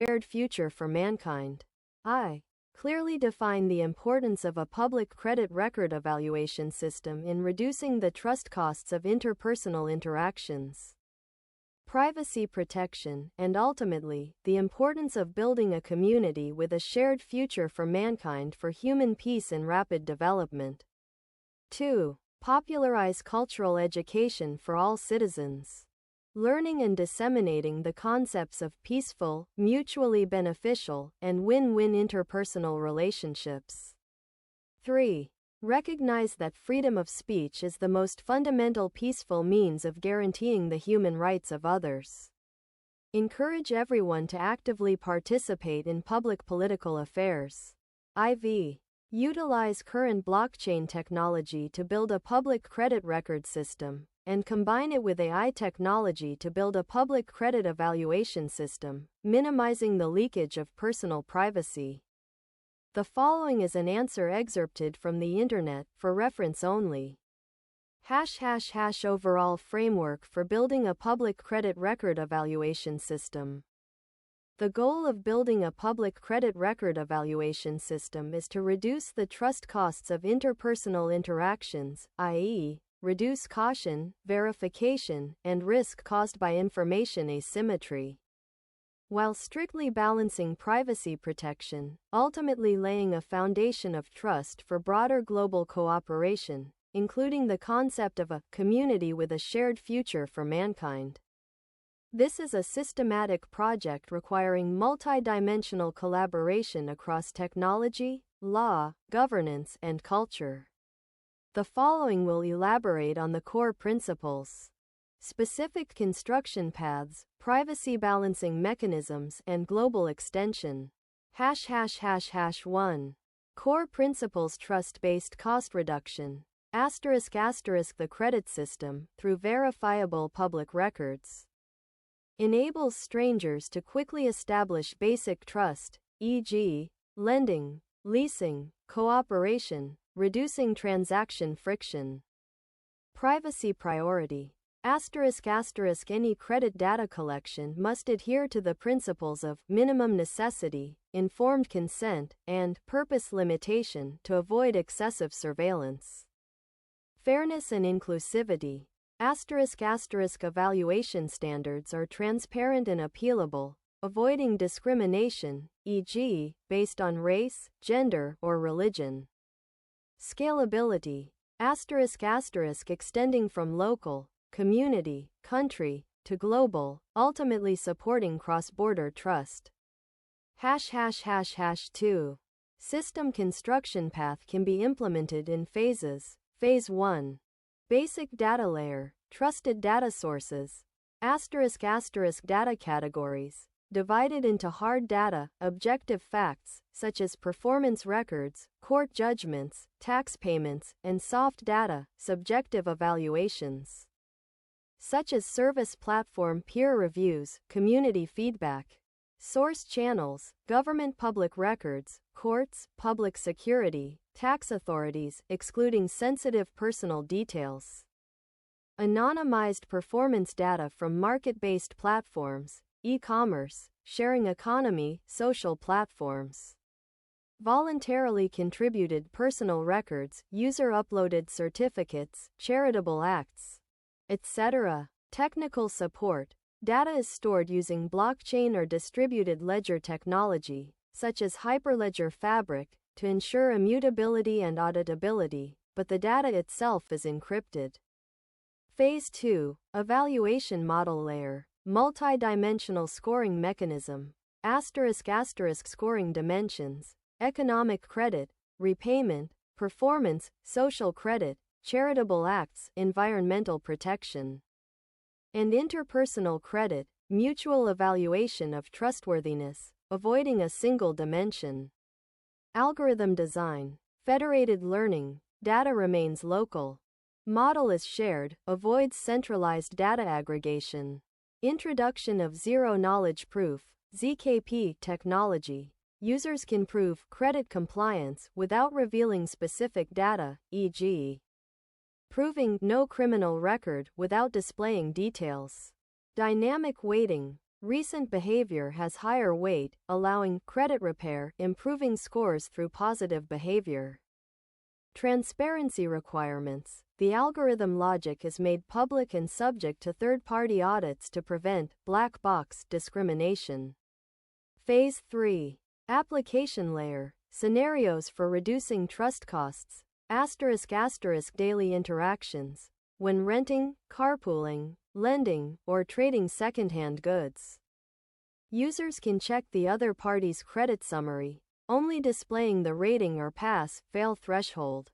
shared future for mankind. I clearly define the importance of a public credit record evaluation system in reducing the trust costs of interpersonal interactions, privacy protection, and ultimately, the importance of building a community with a shared future for mankind for human peace and rapid development. 2. Popularize cultural education for all citizens. Learning and disseminating the concepts of peaceful, mutually beneficial, and win-win interpersonal relationships. 3. Recognize that freedom of speech is the most fundamental peaceful means of guaranteeing the human rights of others. Encourage everyone to actively participate in public political affairs. IV. Utilize current blockchain technology to build a public credit record system, and combine it with AI technology to build a public credit evaluation system, minimizing the leakage of personal privacy. The following is an answer excerpted from the internet, for reference only. ## Overall framework for building a public credit record evaluation system. The goal of building a public credit record evaluation system is to reduce the trust costs of interpersonal interactions, i.e., reduce caution, verification, and risk caused by information asymmetry, while strictly balancing privacy protection, ultimately laying a foundation of trust for broader global cooperation, including the concept of a community with a shared future for mankind. This is a systematic project requiring multidimensional collaboration across technology, law, governance, and culture. The following will elaborate on the core principles, specific construction paths, privacy balancing mechanisms, and global extension. ###1. Core principles: trust-based cost reduction. ****. The credit system, through verifiable public records, enables strangers to quickly establish basic trust, e.g., lending, leasing, cooperation, reducing transaction friction. Privacy priority. ****. Any credit data collection must adhere to the principles of minimum necessity, informed consent, and purpose limitation to avoid excessive surveillance. Fairness and inclusivity. ****. Evaluation standards are transparent and appealable, avoiding discrimination, e.g., based on race, gender, or religion. Scalability. ****. Extending from local, community, country, to global, ultimately supporting cross-border trust. ###2. System construction path can be implemented in phases. Phase 1. Basic data layer, trusted data sources. **** Data categories, divided into hard data, objective facts, such as performance records, court judgments, tax payments, and soft data, subjective evaluations, such as service platform peer reviews, community feedback. Source channels, government public records, courts, public security, tax authorities, excluding sensitive personal details. Anonymized performance data from market-based platforms, e-commerce, sharing economy, social platforms. Voluntarily contributed personal records, user-uploaded certificates, charitable acts, etc. Technical support. Data is stored using blockchain or distributed ledger technology, such as Hyperledger Fabric, to ensure immutability and auditability, but the data itself is encrypted. Phase 2. Evaluation model layer, multi-dimensional scoring mechanism. **** Scoring dimensions, economic credit, repayment, performance, social credit, charitable acts, environmental protection, and interpersonal credit, mutual evaluation of trustworthiness, avoiding a single dimension. Algorithm design. Federated learning. Data remains local. Model is shared, avoids centralized data aggregation. Introduction of zero-knowledge proof, ZKP technology. Users can prove credit compliance without revealing specific data, e.g., proving no criminal record without displaying details. Dynamic weighting. Recent behavior has higher weight, allowing credit repair, improving scores through positive behavior. Transparency requirements. The algorithm logic is made public and subject to third-party audits to prevent black box discrimination. Phase 3. Application layer. Scenarios for reducing trust costs. *** daily interactions. When renting, carpooling, lending, or trading secondhand goods. Users can check the other party's credit summary, only displaying the rating or pass/fail threshold.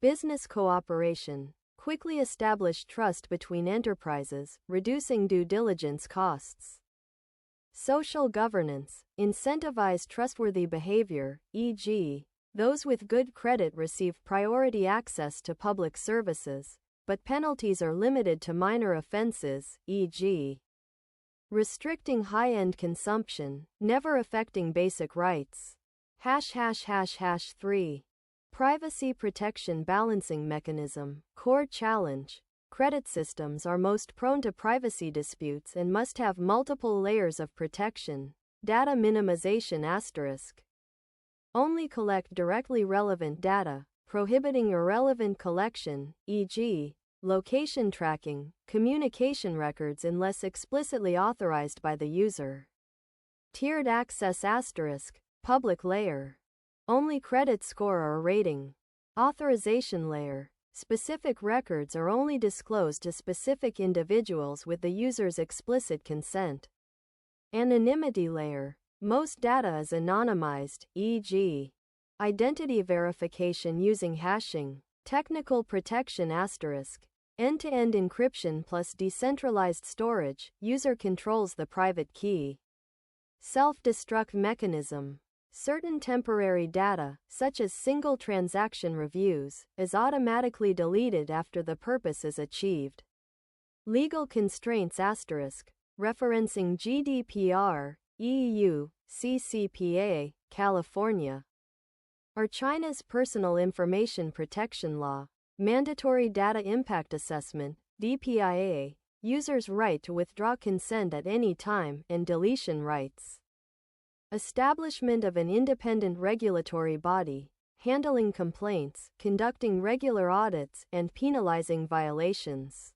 Business cooperation. Quickly establish trust between enterprises, reducing due diligence costs. Social governance. Incentivize trustworthy behavior, e.g., those with good credit receive priority access to public services, but penalties are limited to minor offenses, e.g., restricting high-end consumption, never affecting basic rights. ###3. Privacy protection balancing mechanism. Core challenge. Credit systems are most prone to privacy disputes and must have multiple layers of protection. Data minimization ***. Only collect directly relevant data, prohibiting irrelevant collection, e.g., location tracking, communication records unless explicitly authorized by the user. Tiered access ***. Public layer. Only credit score or rating. Authorization layer. Specific records are only disclosed to specific individuals with the user's explicit consent. Anonymity layer. Most data is anonymized, e.g., identity verification using hashing. Technical protection ***. End-to-end encryption plus decentralized storage. User controls the private key. Self-destruct mechanism. Certain temporary data, such as single transaction reviews, is automatically deleted after the purpose is achieved. Legal constraints ***. Referencing GDPR, EU, CCPA, California, or China's Personal Information Protection Law. Mandatory Data Impact Assessment, DPIA, users' right to withdraw consent at any time, and deletion rights. Establishment of an independent regulatory body, handling complaints, conducting regular audits, and penalizing violations.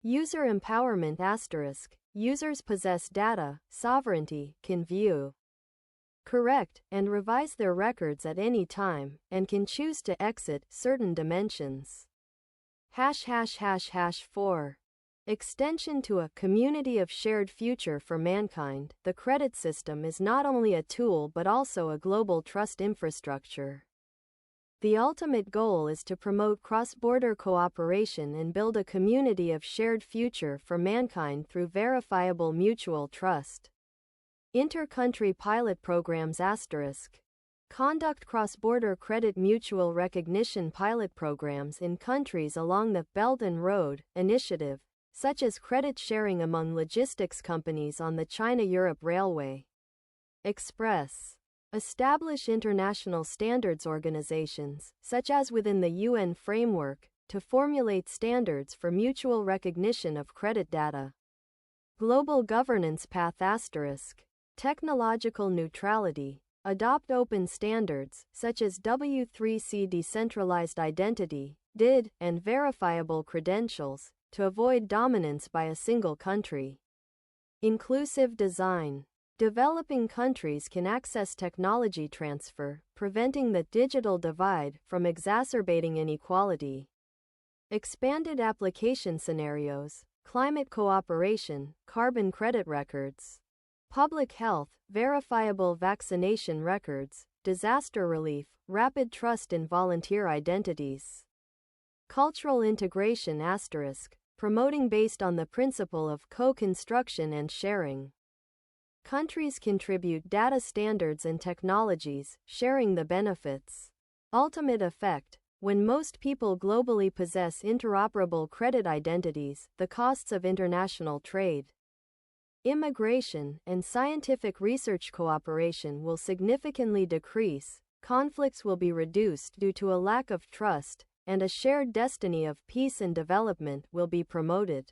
User empowerment ***. Users possess data, sovereignty, can view, correct, and revise their records at any time, and can choose to exit certain dimensions. ###4. Extension to a community of shared future for mankind. The credit system is not only a tool but also a global trust infrastructure. The ultimate goal is to promote cross-border cooperation and build a community of shared future for mankind through verifiable mutual trust. Inter-country pilot programs ***. Conduct cross-border credit mutual recognition pilot programs in countries along the Belt and Road Initiative, such as credit sharing among logistics companies on the China-Europe Railway Express. Establish international standards organizations, such as within the UN framework, to formulate standards for mutual recognition of credit data. Global governance path ***. Technological neutrality. Adopt open standards, such as W3C decentralized identity, DID, and verifiable credentials, to avoid dominance by a single country. Inclusive design. Developing countries can access technology transfer, preventing the digital divide from exacerbating inequality. Expanded application scenarios, climate cooperation, carbon credit records. Public health, verifiable vaccination records, disaster relief, rapid trust in volunteer identities. Cultural integration ***. Promoting based on the principle of co-construction and sharing. Countries contribute data standards and technologies, sharing the benefits. Ultimate effect. When most people globally possess interoperable credit identities, the costs of international trade, immigration, and scientific research cooperation will significantly decrease, conflicts will be reduced due to a lack of trust, and a shared destiny of peace and development will be promoted.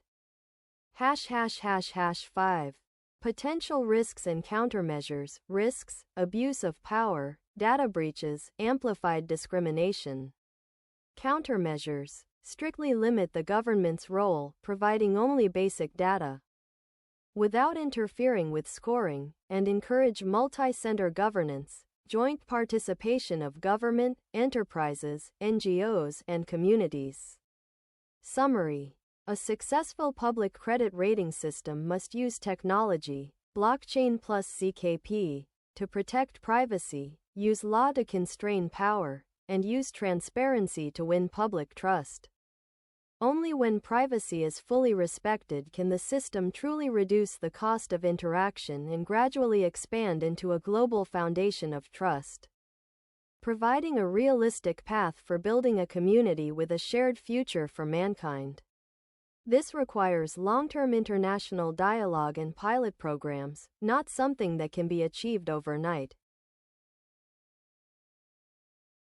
###5 Potential risks and countermeasures. Risks: abuse of power, data breaches, amplified discrimination. Countermeasures: strictly limit the government's role, providing only basic data without interfering with scoring, and encourage multi-center governance, joint participation of government, enterprises, NGOs, and communities. Summary: a successful public credit rating system must use technology, blockchain plus CKP, to protect privacy, use law to constrain power, and use transparency to win public trust. Only when privacy is fully respected can the system truly reduce the cost of interaction and gradually expand into a global foundation of trust, providing a realistic path for building a community with a shared future for mankind. This requires long-term international dialogue and pilot programs, not something that can be achieved overnight.